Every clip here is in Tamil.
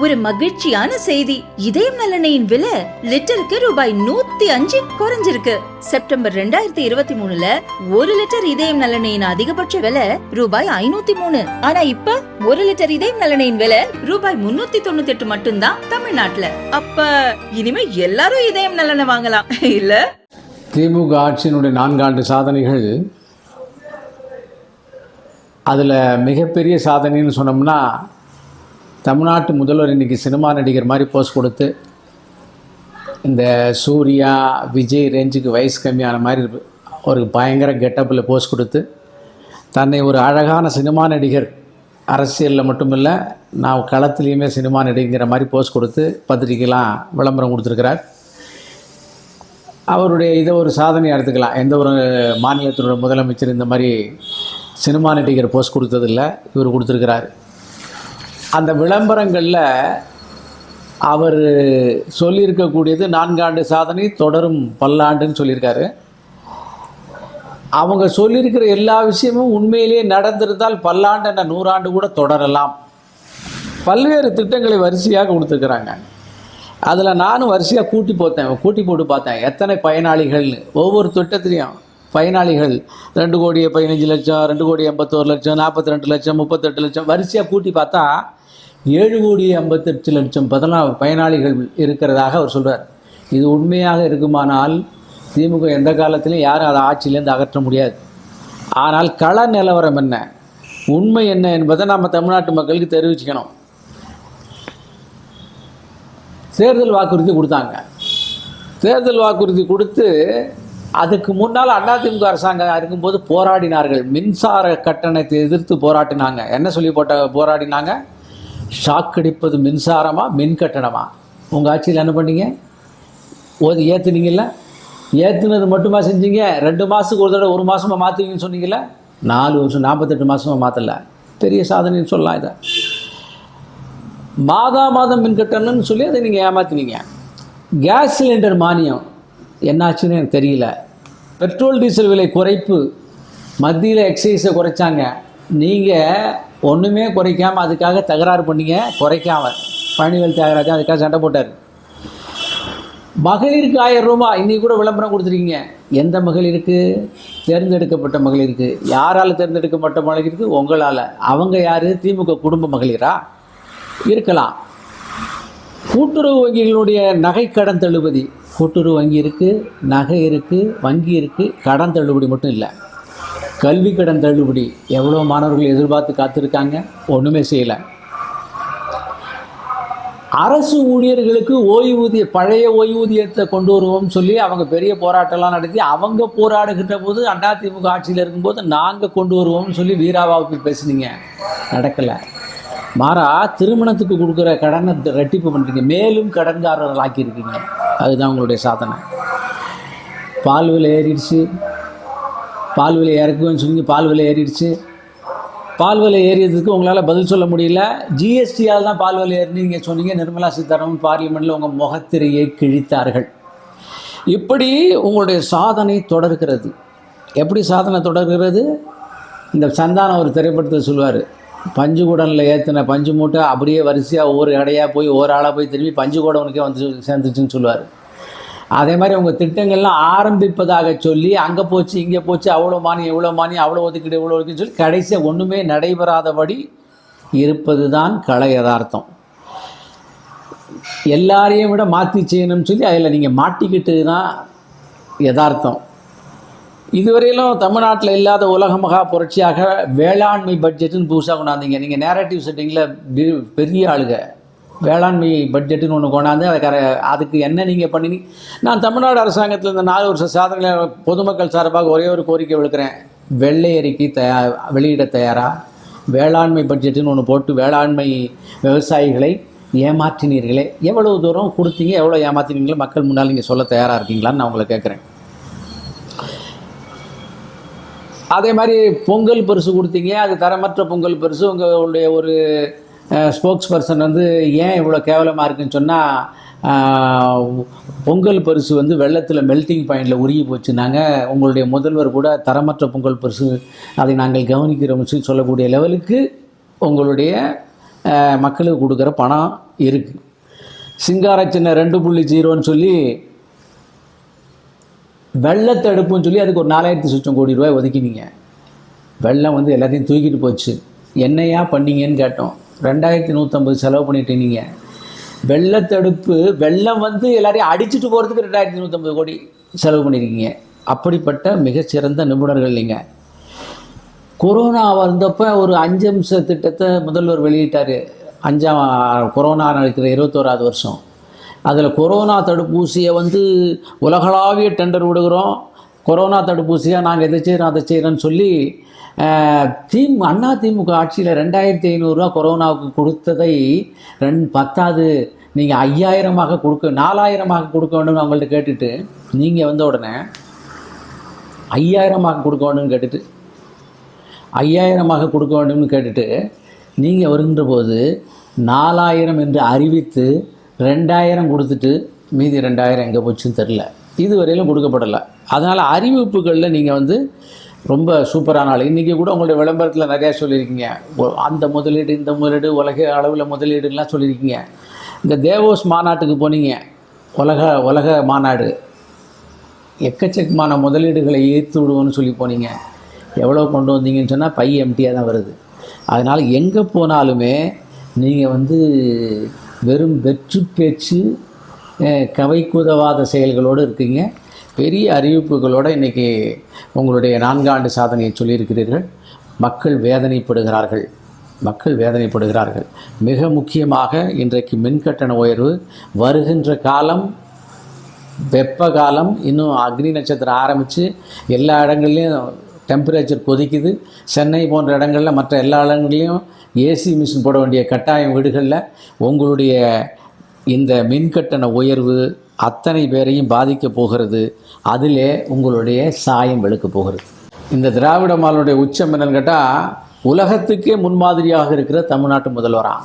ஒரு மகிழ்ச்சியான செய்தி. இதயம் நல்லெண்ணெயின் விலை லிட்டருக்கு ரூபாய் 105 குறைஞ்சிருக்கு. செப்டம்பர் 2023ல 1 லிட்டர் இதயம் நல்லெண்ணெயின் அதிகபட்ச விலை ரூபாய் 503. ஆனா இப்ப 1 லிட்டர் இதயம் நல்லெண்ணெயின் விலை ரூபாய் 398 மட்டும்தான் தமிழ்நாட்டுல. அப்ப இனிமே எல்லாரும் இதயம் நல்லெண்ணெய் வாங்கலாம் இல்ல? திமுக ஆட்சியினுடைய 4 ஆண்டு சாதனைகள், அதில் மிகப்பெரிய சாதனைன்னு சொன்னோம்னா, தமிழ்நாட்டு முதல்வர் இன்றைக்கி சினிமா நடிகர் மாதிரி போஸ்ட் கொடுத்து இந்த சூர்யா விஜய் ரேஞ்சுக்கு வயசு கம்மியான மாதிரி ஒரு பயங்கர கெட்டப்பில் போஸ்ட் கொடுத்து தன்னை ஒரு அழகான சினிமா நடிகர், அரசியலில் மட்டுமில்லை நான் களத்துலேயுமே சினிமா நடிகங்கிற மாதிரி போஸ்ட் கொடுத்து பத்திரிக்கைலாம் விளம்பரம் கொடுத்துருக்கிறார். அவருடைய இதை ஒரு சாதனை எடுத்துக்கலாம். எந்த ஒரு மாநிலத்தினோட முதலமைச்சர் இந்த மாதிரி சினிமா நடிகர் போஸ்ட் கொடுத்ததில்லை, இவர் கொடுத்துருக்கிறார். அந்த விளம்பரங்களில் அவர் சொல்லியிருக்கக்கூடியது 4 ஆண்டு சாதனை தொடரும் பல்லாண்டுன்னு சொல்லியிருக்காரு. அவங்க சொல்லியிருக்கிற எல்லா விஷயமும் உண்மையிலேயே நடந்திருந்தால் பல்லாண்டு என்ன 100 ஆண்டு கூட தொடரலாம். பல்வேறு திட்டங்களை வரிசையாக கொடுத்துருக்குறாங்க. அதில் நானும் வரிசையாக கூட்டி போட்டு பார்த்தேன் எத்தனை பயனாளிகள்னு. ஒவ்வொரு திட்டத்திலையும் பயனாளிகள் 2,15,00,000, 2,81,00,000, 42,00,000, 38,00,000 வரிசையாக கூட்டி பார்த்தா 7,58,00,000 பயனாளிகள் இருக்கிறதாக அவர் சொல்கிறார். இது உண்மையாக இருக்குமானால் திமுக எந்த காலத்திலையும் யாரும் அதை ஆட்சியிலேருந்து அகற்ற முடியாது. ஆனால் கள நிலவரம் என்ன, உண்மை என்ன என்பதை நம்ம தமிழ்நாட்டு மக்களுக்கு தெரிவிச்சுக்கணும். தேர்தல் வாக்குறுதி கொடுத்தாங்க. தேர்தல் வாக்குறுதி கொடுத்து அதுக்கு முன்னால் அதிமுக அரசாங்கம் இருக்கும்போது போராடினார்கள். மின்சார கட்டணத்தை எதிர்த்து போராடினாங்க. என்ன சொல்லி போராடினாங்க? ஷாக்கடிப்பது மின்சாரமா மின் கட்டணமா? உங்கள் ஆட்சியில் என்ன பண்ணீங்க? ஏற்றுனீங்கள? ஏற்றுனது மட்டுமா செஞ்சீங்க? 2 மாதத்துக்கு ஒரு தடவை 1 மாதமாக மாற்றுவீங்கன்னு சொன்னீங்கள? 4 வருஷம் 48 மாதமாக மாற்றலை. பெரிய சாதனைன்னு சொல்லலாம். இதை மாதம் மின் கட்டணம்னு சொல்லி அதை நீங்கள் ஏமாற்றினீங்க. கேஸ் சிலிண்டர் மானியம் என்னாச்சுன்னு எனக்கு தெரியல. பெட்ரோல் டீசல் விலை குறைப்பு, மத்தியில் எக்ஸைஸை குறைச்சாங்க. நீங்கள் ஒன்றுமே குறைக்காமல் அதுக்காக தகராறு பண்ணிங்க. குறைக்காமல் பழனிவேல் தியாகராஜன் அதுக்காக சண்டை போட்டார். மகளிருக்கு 1000 ரூபாய் இன்றைக்கி கூட விளம்பரம் கொடுத்துருக்கீங்க. எந்த மகளிருக்கு? தேர்ந்தெடுக்கப்பட்ட மகளிருக்கு. யாரால் தேர்ந்தெடுக்கப்பட்ட மகளிருக்கு? உங்களால். அவங்க யார்? திமுக குடும்ப மகளிரா? இருக்கலாம். கூட்டுறவு வங்கிகளுடைய நகை கடன் தள்ளுபடி. கூட்டுறவு வங்கி இருக்குது, நகை இருக்குது, வங்கி இருக்குது, கடன் தள்ளுபடி மட்டும் இல்லை, கல்வி கடன் தள்ளுபடி. எவ்வளோ மாணவர்கள் எதிர்பார்த்து காத்திருக்காங்க, ஒன்றுமே செய்யலை. அரசு ஊழியர்களுக்கு பழைய ஓய்வூதியத்தை கொண்டு வருவோம்னு சொல்லி அவங்க பெரிய போராட்டம்லாம் நடத்தி அவங்க போராடுகின்ற போது அதிமுக ஆட்சியில் இருக்கும்போது நாங்கள் கொண்டு வருவோம்னு சொல்லி வீராவாவுக்கு பேசுனீங்க, நடக்கலை. மாறா திருமணத்துக்கு கொடுக்குற கடனை ரெட்டிப்பு பண்ணுறீங்க, மேலும் கடன்காரர்கள் ஆக்கியிருக்கீங்க. அதுதான் உங்களுடைய சாதனை. பால் விலை ஏறிடுச்சு, பால் விலை இறக்குவேன்னு சொல்லி பால் விலை ஏறிடுச்சு. பால் விலை ஏறியதுக்கு உங்களால் பதில் சொல்ல முடியல. ஜிஎஸ்டியால் தான் பால் விலை ஏறினீங்க சொன்னீங்க. நிர்மலா சீதாராமன் பார்லிமெண்ட்டில் உங்கள் முகத்திரையை கிழித்தார்கள். இப்படி உங்களுடைய சாதனை தொடர்கிறது. எப்படி சாதனை தொடர்கிறது? இந்த சந்தானம் ஒரு திரைப்படத்தில் சொல்லுவார், பஞ்சு குடனில் ஏற்றின பஞ்சு மூட்டை அப்படியே வரிசையாக ஒவ்வொரு கடையாக போய் ஒரு ஆளாக போய் திரும்பி பஞ்சு குடவனுக்கே வந்து சேர்ந்துச்சுன்னு சொல்லுவார். அதே மாதிரி அவங்க திட்டங்கள்லாம் ஆரம்பிப்பதாக சொல்லி அங்கே போச்சு இங்கே போச்சு, அவ்வளோ மானியம் இவ்வளோ மானியம், அவ்வளோ ஒதுக்கீடு இவ்வளோ ஒதுக்கீடு சொல்லி கடைசியாக ஒன்றுமே நடைபெறாதபடி இருப்பது தான் கள யதார்த்தம். எல்லாரையும் விட மாற்றி செய்யணும்னு சொல்லி அதில் நீங்கள் மாட்டிக்கிட்டு தான் யதார்த்தம். இதுவரையிலும் தமிழ்நாட்டில் இல்லாத உலக மகா புரட்சியாக வேளாண்மை பட்ஜெட்டுன்னு புதுசாக கொண்டாந்தீங்க. நீங்கள் நேரட்டிவ் செட்டிங்கில் பெரிய ஆளுங்க. வேளாண்மை பட்ஜெட்டுன்னு ஒன்று கொண்டாந்து அதுக்கு என்ன நீங்கள் பண்ணினீங்க? நான் தமிழ்நாடு அரசாங்கத்தில் இந்த 4 வருஷ சாதனையில் பொதுமக்கள் சார்பாக ஒரே ஒரு கோரிக்கை விழுக்கிறேன். வெள்ளை அறிக்கை வெளியிட தயாரா? வேளாண்மை பட்ஜெட்டுன்னு ஒன்று போட்டு வேளாண்மை விவசாயிகளை ஏமாற்றினீர்களே, எவ்வளவு தூரம் கொடுத்தீங்க, எவ்வளோ ஏமாற்றினீங்களோ மக்கள் முன்னால் நீங்கள் சொல்ல தயாராக இருக்கீங்களான்னு நான் உங்களை கேட்குறேன். அதே மாதிரி பொங்கல் பரிசு கொடுத்தீங்க, அது தரமற்ற பொங்கல் பரிசு. உங்களுடைய ஒரு ஸ்போக்ஸ் பர்சன் வந்து ஏன் இவ்வளோ கேவலமாக இருக்குன்னு சொன்னால், பொங்கல் பரிசு வந்து வெள்ளத்தில் மெல்ட்டிங் பாயிண்டில் உருகி போச்சுன்னாங்க. உங்களுடைய முதல்வர் கூட தரமற்ற பொங்கல் பரிசு, அதை நாங்கள் கவனிக்கிறோம்னு சொல்லக்கூடிய லெவலுக்கு உங்களுடைய மக்களுக்கு கொடுக்குற பணம் இருக்குது. சிங்கார சின்ன 2.0ன்னு சொல்லி வெள்ளத்தடுப்புன்னு சொல்லி அதுக்கு ஒரு 4,000 சொச்சம் கோடி ரூபாய் ஒதுக்கினீங்க. வெள்ளம் வந்து எல்லாத்தையும் தூக்கிட்டு போச்சு. என்னையா பண்ணீங்கன்னு கேட்டோம். 2,150 செலவு பண்ணிட்டீங்க. வெள்ளத்தடுப்பு, வெள்ளம் வந்து எல்லாரையும் அடிச்சுட்டு போகிறதுக்கு 2,150 கோடி செலவு பண்ணியிருக்கீங்க. அப்படிப்பட்ட மிகச்சிறந்த நிபுணர்கள் நீங்கள். கொரோனா வந்தப்போ ஒரு 5 அம்ச திட்டத்தை முதல்வர் வெளியிட்டார். கொரோனா நடக்கிற 21வது வருஷம். அதில் கொரோனா தடுப்பூசியை வந்து உலகளாவிய டெண்டர் விடுகிறோம், கொரோனா தடுப்பூசியாக நாங்கள் எதை செய்கிறோம் அதை செய்கிறோன்னு சொல்லி அதிமுக ஆட்சியில் 2,500 கொரோனாவுக்கு கொடுத்ததை 10 நீங்கள் 5,000 கொடுக்க 4,000 கொடுக்க வேண்டும்னு அவங்கள்ட்ட கேட்டுட்டு, நீங்கள் வந்த உடனே 5,000 கொடுக்க வேண்டும்னு கேட்டுட்டு 5,000 கொடுக்க வேண்டும்னு கேட்டுட்டு நீங்கள் வருகின்ற போது 4,000 என்று அறிவித்து 2,000 கொடுத்துட்டு மீதி 2,000 எங்கே போச்சுன்னு தெரில. இதுவரையிலும் கொடுக்கப்படலை. அதனால் அறிவிப்புகளில் நீங்கள் வந்து ரொம்ப சூப்பரான ஆள். இன்றைக்கி கூட உங்களுடைய விளம்பரத்தில் நிறையா சொல்லியிருக்கீங்க. அந்த முதலீடு இந்த முதலீடு உலக அளவில் முதலீடுலாம் சொல்லியிருக்கீங்க. இந்த தேவோஸ் மாநாட்டுக்கு போனீங்க, உலக மாநாடு, எக்கச்சக்கமான முதலீடுகளை ஈர்த்து விடுவோன்னு சொல்லி போனீங்க. எவ்வளோ கொண்டு வந்தீங்கன்னு சொன்னால் பை எம்டியாக தான் வருது. அதனால் எங்கே போனாலுமே நீங்கள் வந்து வெறும் வெற்று பேச்சு, கவைக்குதவாத செயல்களோடு இருக்கீங்க. பெரிய அறிவிப்புகளோடு இன்றைக்கி உங்களுடைய 4 ஆண்டு சாதனையை சொல்லியிருக்கிறீர்கள். மக்கள் வேதனைப்படுகிறார்கள். மிக முக்கியமாக இன்றைக்கு மின்கட்டண உயர்வு, வருகின்ற காலம் வெப்ப காலம், இன்னும் அக்னி நட்சத்திரம் ஆரம்பித்து எல்லா இடங்கள்லையும் டெம்பரேச்சர் கொதிக்குது. சென்னை போன்ற இடங்களில், மற்ற எல்லா இடங்கள்லையும் ஏசி மிஷின் போட வேண்டிய கட்டாயம் வீடுகளில். உங்களுடைய இந்த மின்கட்டண உயர்வு அத்தனை பேரையும் பாதிக்க போகிறது. அதிலே உங்களுடைய சாயம் வெளுக்க போகிறது. இந்த திராவிட மாடலுடைய உச்சம் என்னன்னு கேட்டால், உலகத்துக்கே முன்மாதிரியாக இருக்கிற தமிழ்நாட்டு முதல்வராம்.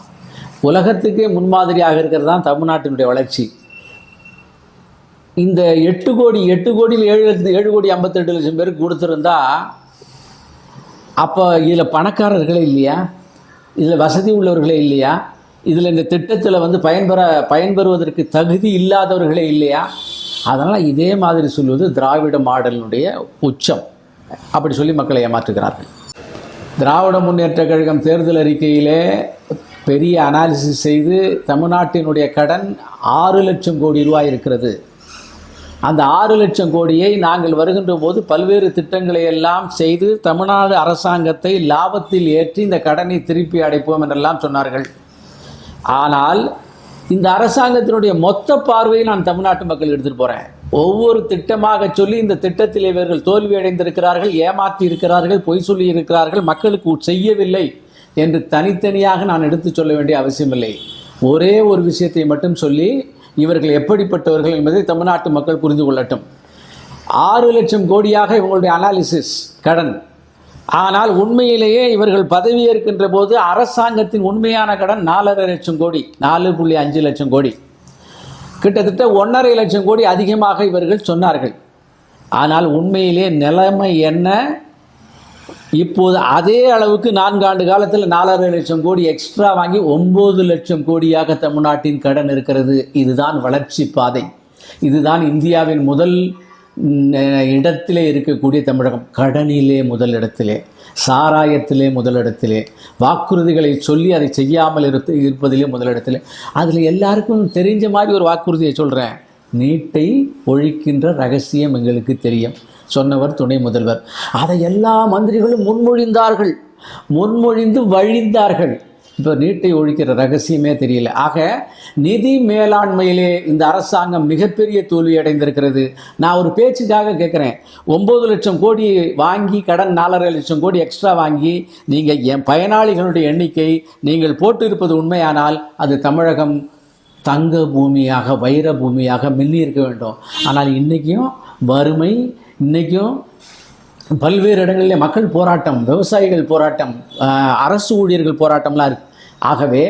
உலகத்துக்கே முன்மாதிரியாக இருக்கிறது தான் தமிழ்நாட்டினுடைய வளர்ச்சி. இந்த 8 கோடியில் 7,58,00,000 பேருக்கு கொடுத்துருந்தா, அப்போ இதில் பணக்காரர்களே இல்லையா? இதில் வசதி உள்ளவர்களே இல்லையா? இதில் இந்த திட்டத்தில் வந்து பயன்பெறுவதற்கு தகுதி இல்லாதவர்களே இல்லையா? அதனால் இதே மாதிரி சொல்வது திராவிட மாடலினுடைய உச்சம். அப்படி சொல்லி மக்களை ஏமாற்றுகிறார்கள். திராவிட முன்னேற்ற கழகம் தேர்தல் அறிக்கையிலே பெரிய அனாலிசிஸ் செய்து தமிழ்நாட்டினுடைய கடன் 6 லட்சம் கோடி ரூபாய் இருக்கிறது. அந்த 6 லட்சம் கோடியை நாங்கள் வருகின்ற போது பல்வேறு திட்டங்களை எல்லாம் செய்து தமிழ்நாடு அரசாங்கத்தை லாபத்தில் ஏற்றி இந்த கடனை திருப்பி அடைப்போம் என்றெல்லாம் சொன்னார்கள். ஆனால் இந்த அரசாங்கத்தினுடைய மொத்த பார்வையை நான் தமிழ்நாட்டு மக்கள் எடுத்துகிட்டு போகிறேன். ஒவ்வொரு திட்டமாக சொல்லி இந்த திட்டத்தில் இவர்கள் தோல்வி அடைந்திருக்கிறார்கள், ஏமாற்றி இருக்கிறார்கள், பொய் சொல்லி இருக்கிறார்கள், மக்களுக்கு செய்யவில்லை என்று தனித்தனியாக நான் எடுத்து சொல்ல வேண்டிய அவசியமில்லை. ஒரே ஒரு விஷயத்தை மட்டும் சொல்லி இவர்கள் எப்படிப்பட்டவர்கள் என்பதை தமிழ்நாட்டு மக்கள் புரிந்து கொள்ளட்டும். 6 லட்சம் கோடியாக இவங்களுடைய அனாலிசிஸ் கடன். ஆனால் உண்மையிலேயே இவர்கள் பதவியேற்கின்ற போது அரசாங்கத்தின் உண்மையான கடன் 4.5 லட்சம் கோடி, 4.5 லட்சம் கோடி, கிட்டத்தட்ட 1.5 லட்சம் கோடி அதிகமாக இவர்கள் சொன்னார்கள். ஆனால் உண்மையிலே நிலைமை என்ன? இப்போது அதே அளவுக்கு 4 ஆண்டு காலத்தில் 4.5 லட்சம் கோடி எக்ஸ்ட்ரா வாங்கி 9 லட்சம் கோடியாக தமிழ்நாட்டின் கடன் இருக்கிறது. இதுதான் வளர்ச்சி பாதை. இதுதான் இந்தியாவின் முதல் இடத்திலே இருக்கக்கூடிய தமிழகம். கடனிலே முதல் இடத்திலே, சாராயத்திலே முதலிடத்திலே, வாக்குறுதிகளை சொல்லி அதை செய்யாமல் இருப்பதிலே முதலிடத்திலே. அதில் எல்லாருக்கும் தெரிஞ்ச மாதிரி ஒரு வாக்குறுதியை சொல்கிறேன். நீட்டை ஒழிக்கின்ற ரகசியம் எங்களுக்கு தெரியும், சொன்னவர் துணை முதல்வர். அதை எல்லா மந்திரிகளும் முன்மொழிந்து வழிந்தார்கள். இப்போ நீட்டை ஒழிக்கிற ரகசியமே தெரியல. ஆக நிதி மேலாண்மையிலே இந்த அரசாங்கம் மிகப்பெரிய தோல்வி அடைந்திருக்கிறது. நான் ஒரு பேச்சுக்காக கேட்குறேன். 9 லட்சம் கோடி வாங்கி கடன் 4.5 லட்சம் கோடி எக்ஸ்ட்ரா வாங்கி நீங்கள் என் பயனாளிகளுடைய எண்ணிக்கை நீங்கள் போட்டு இருப்பது உண்மையானால் அது தமிழகம் தங்க பூமியாக, வைர பூமியாக மின்னி இருக்க வேண்டும். ஆனால் இன்றைக்கும் வறுமை, இன்றைக்கும் பல்வேறு இடங்களில் மக்கள் போராட்டம், விவசாயிகள் போராட்டம், அரசு ஊழியர்கள் போராட்டம்லாம் இருக்குது. ஆகவே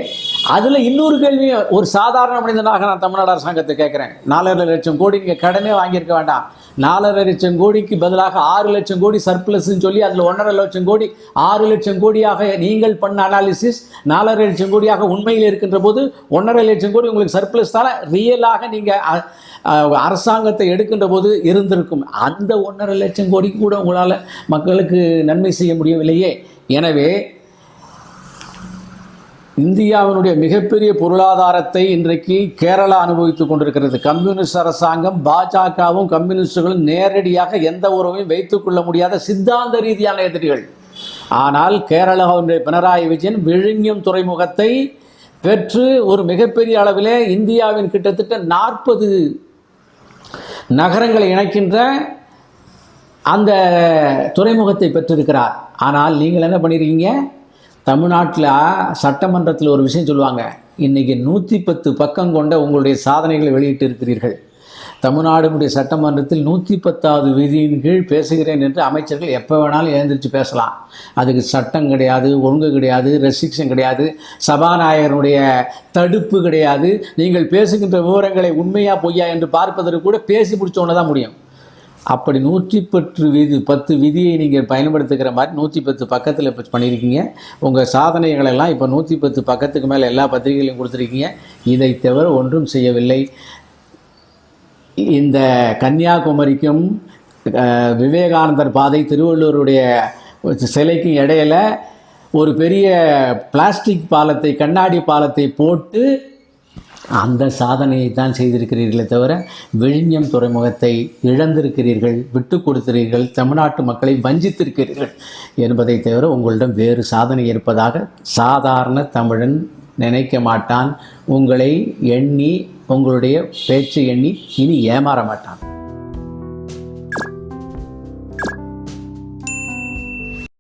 அதில் இன்னொரு கேள்வி, ஒரு சாதாரண மனிதனாக நான் தமிழ்நாடு அரசாங்கத்தை கேட்குறேன். 4.5 லட்சம் கோடி நீங்கள் கடனே வாங்கியிருக்க வேண்டாம், 4.5 லட்சம் கோடிக்கு பதிலாக 6 லட்சம் கோடி சர்ப்ளஸ்ன்னு சொல்லி அதில் 1.5 லட்சம் கோடி 6 லட்சம் கோடியாக நீங்கள் பண்ண அனாலிசிஸ் 4.5 லட்சம் கோடியாக உண்மையில் இருக்கின்ற போது 1.5 லட்சம் கோடி உங்களுக்கு சர்ப்ளஸ் தானே ரியலாக நீங்கள் அரசாங்கத்தை எடுக்கின்ற போது இருந்திருக்கும். அந்த 1.5 லட்சம் கோடிக்கு கூட உங்களால் மக்களுக்கு நன்மை செய்ய முடியவில்லையே. எனவே இந்தியாவினுடைய மிகப்பெரிய பொருளாதாரத்தை இன்றைக்கு கேரளா அனுபவித்துக் கொண்டிருக்கிறது. கம்யூனிஸ்ட் அரசாங்கம், பாஜகவும் கம்யூனிஸ்டுகளும் நேரடியாக எந்த உறவையும் வைத்துக் கொள்ள முடியாத சித்தாந்த ரீதியான எதிரிகள். ஆனால் கேரளாவுடைய பினராயி விஜயன் விழுங்கியம் துறைமுகத்தை பெற்று ஒரு மிகப்பெரிய அளவிலே இந்தியாவின் கிட்டத்தட்ட 40 நகரங்களை இணைக்கின்ற அந்த துறைமுகத்தை பெற்றிருக்கிறார். ஆனால் நீங்கள் என்ன பண்ணியிருக்கீங்க? தமிழ்நாட்டில் சட்டமன்றத்தில் ஒரு விஷயம் சொல்லுவாங்க, இன்றைக்கி 110 பக்கம் கொண்ட உங்களுடைய சாதனைகளை வெளியிட்டு இருக்கிறீர்கள். தமிழ்நாடுடைய சட்டமன்றத்தில் 110வது விதியின் கீழ் பேசுகிறேன் என்று அமைச்சர்கள் எப்போ வேணாலும் எழுந்திரிச்சு பேசலாம். அதுக்கு சட்டம் கிடையாது, ஒழுங்கு கிடையாது, ரெஸ்ட்ரிக்ஷன் கிடையாது, சபாநாயகருடைய தடுப்பு கிடையாது. நீங்கள் பேசுகின்ற விவரங்களை உண்மையா பொய்யா என்று பார்ப்பதற்கு கூட பேசி முடிச்சோன்னு தான் முடியும். அப்படி 110 விதியை நீங்கள் பயன்படுத்துகிற மாதிரி 110 பக்கத்தில் இப்போ பண்ணியிருக்கீங்க. உங்கள் சாதனைகளெல்லாம் இப்போ 110 பக்கத்துக்கு மேலே எல்லா பத்திரிகைகளையும் கொடுத்துருக்கீங்க. இதை தவிர ஒன்றும் செய்யவில்லை. இந்த கன்னியாகுமரிக்கும் விவேகானந்தர் பாதை திருவள்ளுவருடைய சிலைக்கும் இடையில ஒரு பெரிய பிளாஸ்டிக் பாலத்தை, கண்ணாடி பாலத்தை போட்டு அந்த சாதனையை தான் செய்திருக்கிறீர்களே தவிர விழுங்கியம் துறைமுகத்தை இழந்திருக்கிறீர்கள், விட்டு கொடுக்கிறீர்கள், தமிழ்நாட்டு மக்களை வஞ்சித்திருக்கிறீர்கள் என்பதை தவிர உங்களிடம் வேறு சாதனை இருப்பதாக சாதாரண தமிழன் நினைக்க மாட்டான். உங்களை எண்ணி, உங்களுடைய பேச்சு எண்ணி இனி ஏமாற மாட்டான்.